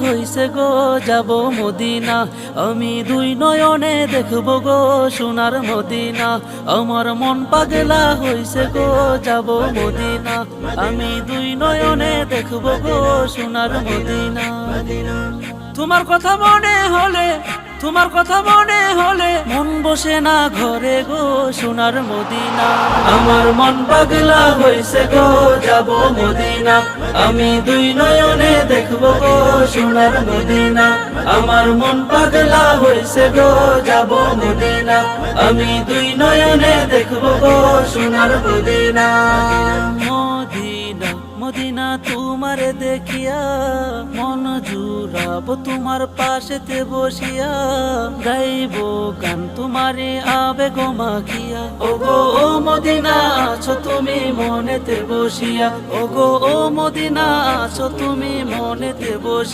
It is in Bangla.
হইছে গো যাব মদিনা, আমি দুই নয়নে দেখব গো সোনার মদিনা। আমার মন পাগলা হইছে গো যাব মদিনা, আমি দুই নয়নে দেখব গো সোনার মদিনা। তোমার কথা মনে হলে, তোমার কথা মনে হলে মন বসে না ঘরে গো সোনার মদিনা। আমার মন পাগলা হইছে গো যাব মদিনা, আমি দুই নয়নে দেখব গো সোনার মদিনা। আমার মন পাগলা হইছে গো যাব মদিনা, আমি দুই নয়নে দেখব গো সোনার মদিনা। মদিনা মদিনা তোমার দেখিয়া মন জুড়াবো তোমার পাশেতে বসিয়া, গাইব গান তোমারে আবেগ মাখিয়া। ওগো ও মদিনা আছো তুমি মনেতে বসিয়া, ওগো ও মদিনা আছো তুমি মনেতে বসিয়া।